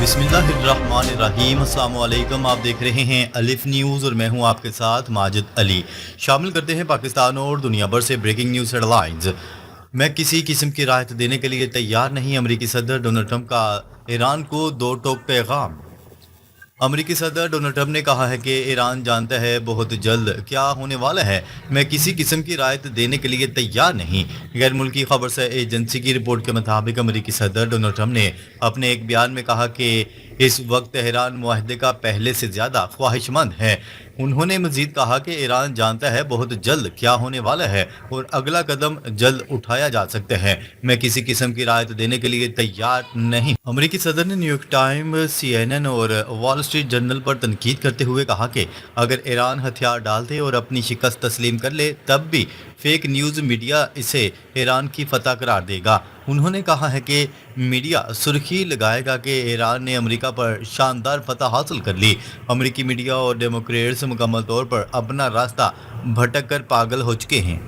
بسم اللہ الرحمن الرحیم۔ السلام علیکم، آپ دیکھ رہے ہیں الف نیوز اور میں ہوں آپ کے ساتھ ماجد علی۔ شامل کرتے ہیں پاکستان اور دنیا بھر سے بریکنگ نیوز ہیڈ لائنز۔ میں کسی قسم کی راحت دینے کے لیے تیار نہیں، امریکی صدر ڈونلڈ ٹرمپ کا ایران کو دو ٹوک پیغام۔ امریکی صدر ڈونلڈ ٹرمپ نے کہا ہے کہ ایران جانتا ہے بہت جلد کیا ہونے والا ہے، میں کسی قسم کی رعایت دینے کے لیے تیار نہیں۔ غیر ملکی خبر سے ایجنسی کی رپورٹ کے مطابق امریکی صدر ڈونلڈ ٹرمپ نے اپنے ایک بیان میں کہا کہ اس وقت تہران معاہدے کا پہلے سے زیادہ خواہش مند ہے۔ انہوں نے مزید کہا کہ ایران جانتا ہے بہت جلد کیا ہونے والا ہے اور اگلا قدم جلد اٹھایا جا سکتا ہے، میں کسی قسم کی رعایت دینے کے لیے تیار نہیں۔ امریکی صدر نے نیو یارک ٹائم، سی این این اور وال اسٹریٹ جرنل پر تنقید کرتے ہوئے کہا کہ اگر ایران ہتھیار ڈال دے اور اپنی شکست تسلیم کر لے تب بھی فیک نیوز میڈیا اسے ایران کی فتح قرار دے گا۔ انہوں نے کہا ہے کہ میڈیا سرخی لگائے گا کہ ایران نے امریکہ پر شاندار فتح حاصل کر لی۔ امریکی میڈیا اور ڈیموکریٹس مکمل طور پر اپنا راستہ بھٹک کر پاگل ہو چکے ہیں۔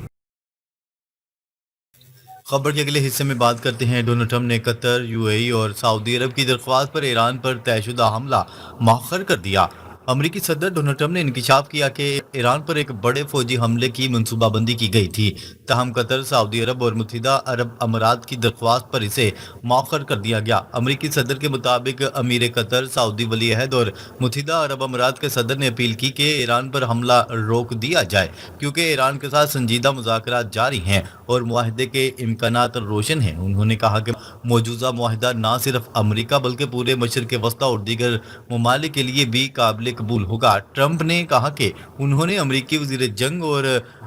خبر کے اگلے حصے میں بات کرتے ہیں۔ ڈونلڈ ٹرمپ نے قطر، یو اے ای اور سعودی عرب کی درخواست پر ایران پر طے شدہ حملہ مؤخر کر دیا۔ امریکی صدر ڈونلڈ ٹرمپ نے انکشاف کیا کہ ایران پر ایک بڑے فوجی حملے کی منصوبہ بندی کی گئی تھی، تاہم قطر، سعودی عرب اور متحدہ عرب امارات کی درخواست پر اسے مؤخر کر دیا گیا۔ امریکی صدر کے مطابق امیر قطر، سعودی ولی عہد اور متحدہ عرب امارات کے صدر نے اپیل کی کہ ایران پر حملہ روک دیا جائے، کیونکہ ایران کے ساتھ سنجیدہ مذاکرات جاری ہیں اور معاہدے کے امکانات روشن ہیں۔ انہوں نے کہا کہ موجودہ معاہدہ نہ صرف امریکہ بلکہ پورے مشرق وسطیٰ اور دیگر ممالک کے لیے بھی قابل قبول ہوگا۔ ٹرمپ نے کہا کہ انہوں نے امریکی وزیر جنگ اور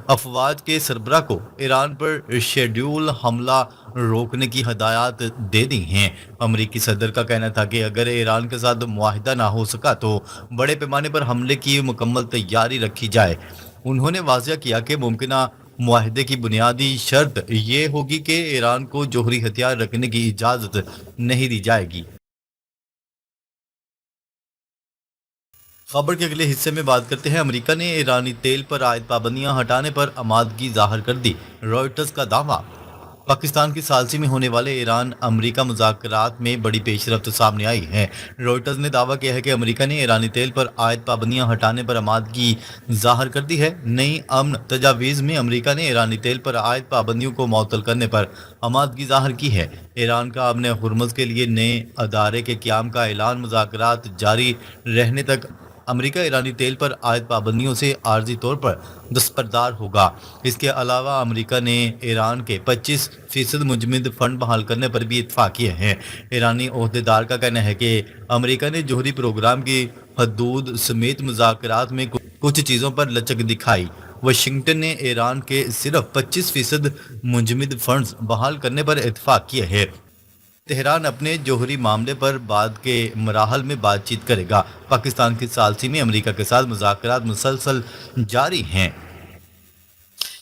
افواج کے سربراہ کو ایران پر شیڈول حملہ روکنے کی ہدایات دے دی ہیں۔ امریکی صدر کا کہنا تھا کہ اگر ایران کے ساتھ معاہدہ نہ ہو سکا تو بڑے پیمانے پر حملے کی مکمل تیاری رکھی جائے۔ انہوں نے واضح کیا کہ ممکنہ معاہدے کی بنیادی شرط یہ ہوگی کہ ایران کو جوہری ہتھیار رکھنے کی اجازت نہیں دی جائے گی۔ خبر کے اگلے حصے میں بات کرتے ہیں۔ امریکہ نے ایرانی تیل پر عائد پابندیاں ہٹانے پر آمادگی ظاہر کر دی، رائٹرز کا دعویٰ۔ پاکستان کی ثالثی میں ہونے والے ایران امریکہ مذاکرات میں بڑی پیش رفت سامنے آئی ہے۔ رائٹرز نے دعویٰ کیا ہے کہ امریکہ نے ایرانی تیل پر عائد پابندیاں ہٹانے پر آمادگی ظاہر کر دی ہے۔ نئی امن تجاویز میں امریکہ نے ایرانی تیل پر عائد پابندیوں کو معطل کرنے پر آمادگی ظاہر کی ہے۔ ایران کا ابن ہرمز کے لیے نئے ادارے کے قیام کا اعلان، مذاکرات جاری رہنے تک امریکہ ایرانی تیل پر عائد پابندیوں سے عارضی طور پر دستبردار ہوگا۔ اس کے علاوہ امریکہ نے ایران کے 25% مجمد فنڈ بحال کرنے پر بھی اتفاق کیا ہے۔ ایرانی عہدیدار کا کہنا ہے کہ امریکہ نے جوہری پروگرام کی حدود سمیت مذاکرات میں کچھ چیزوں پر لچک دکھائی۔ واشنگٹن نے ایران کے صرف 25% منجمد فنڈز بحال کرنے پر اتفاق کیا ہے۔ تہران اپنے جوہری معاملے پر بعد کے مراحل میں بات چیت کرے گا۔ پاکستان کی ثالثی میں امریکہ کے ساتھ مذاکرات مسلسل جاری ہیں۔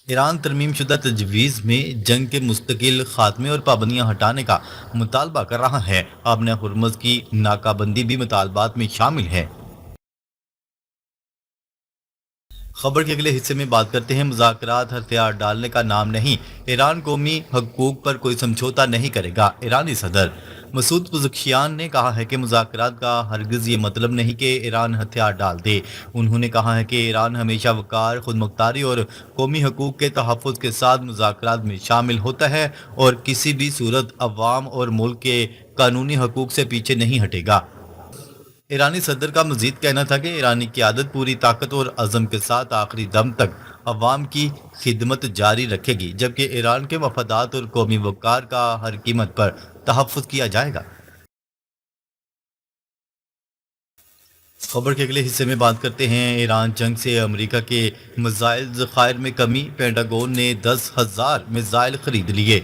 ایران ترمیم شدہ تجویز میں جنگ کے مستقل خاتمے اور پابندیاں ہٹانے کا مطالبہ کر رہا ہے۔ ابن ہرمز کی ناکہ بندی بھی مطالبات میں شامل ہے۔ خبر کے اگلے حصے میں بات کرتے ہیں۔ مذاکرات ہتھیار ڈالنے کا نام نہیں، ایران قومی حقوق پر کوئی سمجھوتا نہیں کرے گا، ایرانی صدر مسعود پزشکیان نے کہا ہے کہ مذاکرات کا ہرگز یہ مطلب نہیں کہ ایران ہتھیار ڈال دے۔ انہوں نے کہا ہے کہ ایران ہمیشہ وقار، خود مختاری اور قومی حقوق کے تحفظ کے ساتھ مذاکرات میں شامل ہوتا ہے اور کسی بھی صورت عوام اور ملک کے قانونی حقوق سے پیچھے نہیں ہٹے گا۔ ایرانی صدر کا مزید کہنا تھا کہ ایرانی قیادت پوری طاقت اور عزم کے ساتھ آخری دم تک عوام کی خدمت جاری رکھے گی، جبکہ ایران کے مفادات اور قومی وقار کا ہر قیمت پر تحفظ کیا جائے گا۔ خبر کے اگلے حصے میں بات کرتے ہیں۔ ایران جنگ سے امریکہ کے میزائل ذخائر میں کمی، پینٹاگون نے 10,000 میزائل خرید لیے۔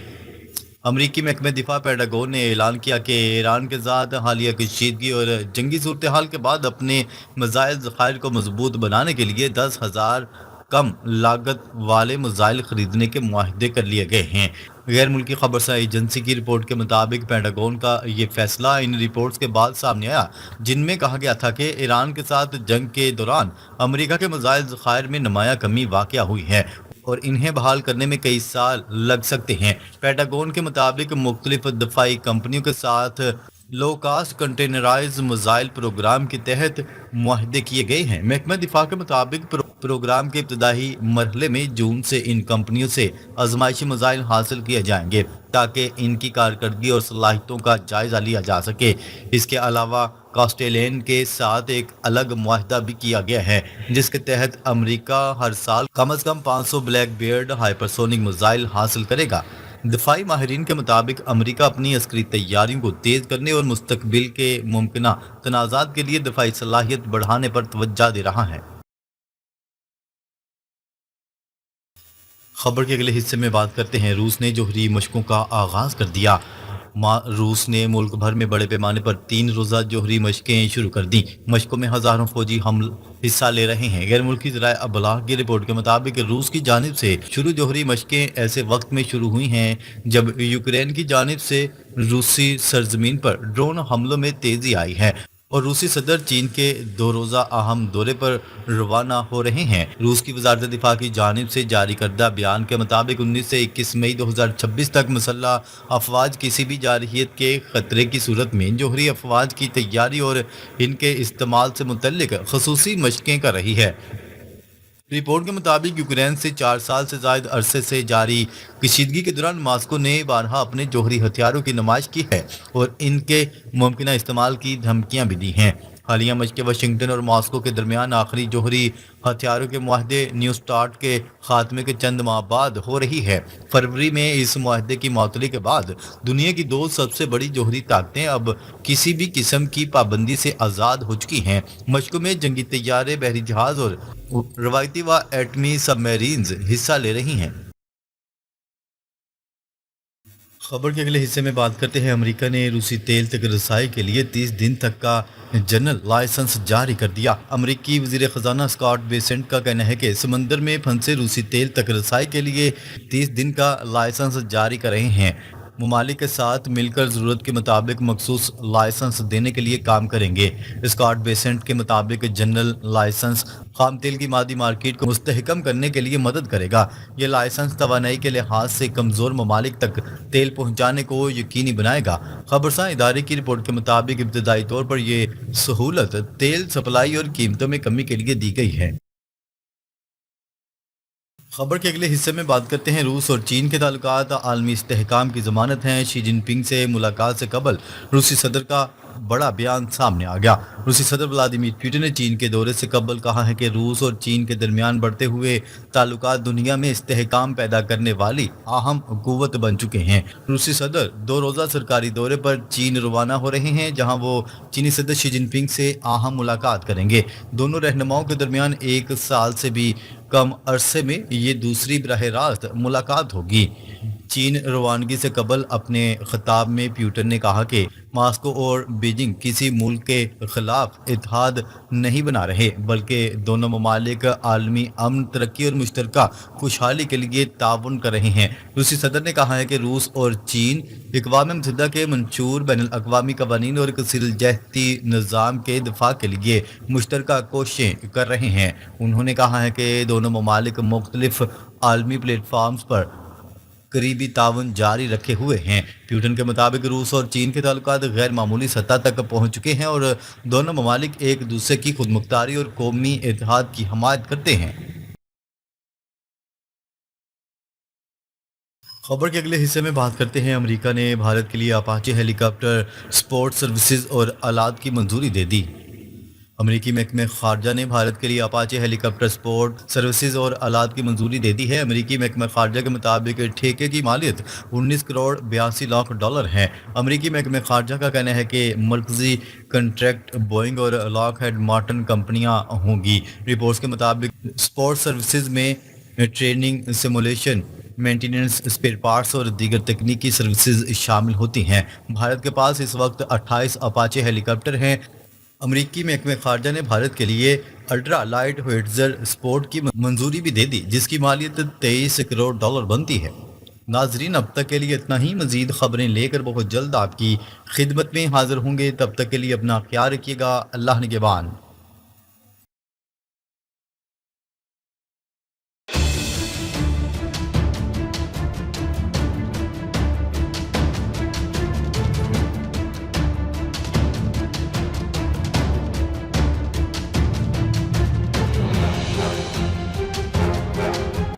امریکی محکمہ دفاع پینٹاگون نے اعلان کیا کہ ایران کے ساتھ حالیہ کشیدگی اور جنگی صورتحال کے بعد اپنے میزائل ذخائر کو مضبوط بنانے کے لیے 10,000 کم لاگت والے میزائل خریدنے کے معاہدے کر لیے گئے ہیں۔ غیر ملکی خبرسا ایجنسی کی رپورٹ کے مطابق پینٹاگون کا یہ فیصلہ ان رپورٹس کے بعد سامنے آیا جن میں کہا گیا تھا کہ ایران کے ساتھ جنگ کے دوران امریکہ کے میزائل ذخائر میں نمایاں کمی واقع ہوئی ہے اور انہیں بحال کرنے میں کئی سال لگ سکتے ہیں۔ پینٹاگون کے مطابق مختلف دفاعی کمپنیوں کے ساتھ لو کاسٹ کنٹینرائز میزائل پروگرام کے تحت معاہدے کیے گئے ہیں۔ محکمہ دفاع کے مطابق پروگرام کے ابتدائی مرحلے میں جون سے ان کمپنیوں سے آزمائشی میزائل حاصل کیے جائیں گے تاکہ ان کی کارکردگی اور صلاحیتوں کا جائزہ لیا جا سکے۔ اس کے علاوہ کاسٹیلین کے ساتھ ایک الگ معاہدہ بھی کیا گیا ہے جس کے تحت امریکہ ہر سال کم از کم 500 بلیک بیئرڈ ہائپرسونک میزائل حاصل کرے گا۔ دفاعی ماہرین کے مطابق امریکہ اپنی عسکری تیاریوں کو تیز کرنے اور مستقبل کے ممکنہ تنازعات کے لیے دفاعی صلاحیت بڑھانے پر توجہ دے رہا ہے۔ خبر کے اگلے حصے میں بات کرتے ہیں۔ روس نے جوہری مشقوں کا آغاز کر دیا۔ روس نے ملک بھر میں بڑے پیمانے پر 3 روزہ جوہری مشقیں شروع کر دیں۔ مشقوں میں ہزاروں فوجی حصہ لے رہے ہیں۔ غیر ملکی ذرائع ابلاغ کی رپورٹ کے مطابق روس کی جانب سے شروع جوہری مشقیں ایسے وقت میں شروع ہوئی ہیں جب یوکرین کی جانب سے روسی سرزمین پر ڈرون حملوں میں تیزی آئی ہے اور روسی صدر چین کے 2 روزہ اہم دورے پر روانہ ہو رہے ہیں۔ روس کی وزارت دفاع کی جانب سے جاری کردہ بیان کے مطابق 19 سے 21 مئی 2026 تک مسلح افواج کسی بھی جارحیت کے خطرے کی صورت میں جوہری افواج کی تیاری اور ان کے استعمال سے متعلق خصوصی مشقیں کر رہی ہے۔ رپورٹ کے مطابق یوکرین سے 4 سال سے زائد عرصے سے جاری کشیدگی کے دوران ماسکو نے بارہا اپنے جوہری ہتھیاروں کی نمائش کی ہے اور ان کے ممکنہ استعمال کی دھمکیاں بھی دی ہیں۔ حالیہ مشقیں واشنگٹن اور ماسکو کے درمیان آخری جوہری ہتھیاروں کے معاہدے نیو سٹارٹ کے خاتمے کے چند ماہ بعد ہو رہی ہے۔ فروری میں اس معاہدے کی معطلی کے بعد دنیا کی 2 سب سے بڑی جوہری طاقتیں اب کسی بھی قسم کی پابندی سے آزاد ہو چکی ہیں۔ مشقوں میں جنگی طیارے، بحری جہاز اور روایتی و ایٹمی سب میرینز حصہ لے رہی ہیں۔ خبر کے اگلے حصے میں بات کرتے ہیں۔ امریکہ نے روسی تیل تک رسائی کے لیے 30 دن تک کا جنرل لائسنس جاری کر دیا۔ امریکی وزیر خزانہ اسکاٹ بیسنٹ کا کہنا ہے کہ سمندر میں پھنسے روسی تیل تک رسائی کے لیے 30 دن کا لائسنس جاری کر رہے ہیں۔ ممالک کے ساتھ مل کر ضرورت کے مطابق مخصوص لائسنس دینے کے لیے کام کریں گے۔ اسکاٹ بیسنٹ کے مطابق جنرل لائسنس خام تیل کی مادی مارکیٹ کو مستحکم کرنے کے لیے مدد کرے گا۔ یہ لائسنس توانائی کے لحاظ سے کمزور ممالک تک تیل پہنچانے کو یقینی بنائے گا۔ خبرساں ادارے کی رپورٹ کے مطابق ابتدائی طور پر یہ سہولت تیل سپلائی اور قیمتوں میں کمی کے لیے دی گئی ہے۔ خبر کے اگلے حصے میں بات کرتے ہیں۔ روس اور چین کے تعلقات عالمی استحکام کی ضمانت ہیں۔ شی جن پنگ سے ملاقات سے قبل روسی صدر کا بڑا بیان سامنے آ گیا۔ روسی صدر ولادیمیر پوٹن نے چین کے دورے سے قبل کہا ہے کہ روس اور چین کے درمیان بڑھتے ہوئے تعلقات دنیا میں استحکام پیدا کرنے والی اہم قوت بن چکے ہیں۔ روسی صدر 2 روزہ سرکاری دورے پر چین روانہ ہو رہے ہیں جہاں وہ چینی صدر شی جن پنگ سے اہم ملاقات کریں گے۔ دونوں رہنماؤں کے درمیان 1 سال سے بھی کم عرصے میں یہ دوسری براہ راست ملاقات ہوگی۔ چین روانگی سے قبل اپنے خطاب میں پیوٹن نے کہا کہ ماسکو اور بیجنگ کسی ملک کے خلاف اتحاد نہیں بنا رہے بلکہ دونوں ممالک عالمی امن، ترقی اور مشترکہ خوشحالی کے لیے تعاون کر رہے ہیں۔ روسی صدر نے کہا ہے کہ روس اور چین اقوام متحدہ کے منشور بین الاقوامی قوانین اور کثیر الجہتی نظام کے دفاع کے لیے مشترکہ کوششیں کر رہے ہیں۔ انہوں نے کہا ہے کہ دونوں ممالک مختلف عالمی پلیٹ فارمز پر قریبی تعاون جاری رکھے ہوئے ہیں۔ پیوٹن کے مطابق روس اور چین کے تعلقات غیر معمولی سطح تک پہنچ چکے ہیں اور دونوں ممالک ایک دوسرے کی خود مختاری اور قومی اتحاد کی حمایت کرتے ہیں۔ خبر کے اگلے حصے میں بات کرتے ہیں۔ امریکہ نے بھارت کے لیے اپاچے ہیلی کاپٹر سپورٹ سروسز اور آلات کی منظوری دے دی۔ امریکی محکمہ خارجہ نے بھارت کے لیے اپاچے ہیلی کاپٹر سپورٹ سروسز اور آلات کی منظوری دے دی ہے۔ امریکی محکمہ خارجہ کے مطابق ٹھیکے کی مالیت 19 کروڑ 82 لاکھ ڈالر ہے۔ امریکی محکمہ خارجہ کا کہنا ہے کہ مرکزی کنٹریکٹ بوئنگ اور لاک ہیڈ مارٹن کمپنیاں ہوں گی۔ رپورٹس کے مطابق سپورٹ سروسز میں training, simulation, maintenance, spare parts اور دیگر تکنیکی سروسز شامل ہوتی ہیں۔ بھارت کے پاس اس وقت 28 اپاچے ہیلی کاپٹر ہیں۔ امریکی محکمہ خارجہ نے بھارت کے لیے الٹرا لائٹ ہوئٹزر سپورٹ کی منظوری بھی دے دی جس کی مالیت 23 کروڑ ڈالر بنتی ہے۔ ناظرین، اب تک کے لیے اتنا ہی۔ مزید خبریں لے کر بہت جلد آپ کی خدمت میں حاضر ہوں گے۔ تب تک کے لیے اپنا خیال رکھیے گا۔ اللہ نگہبان۔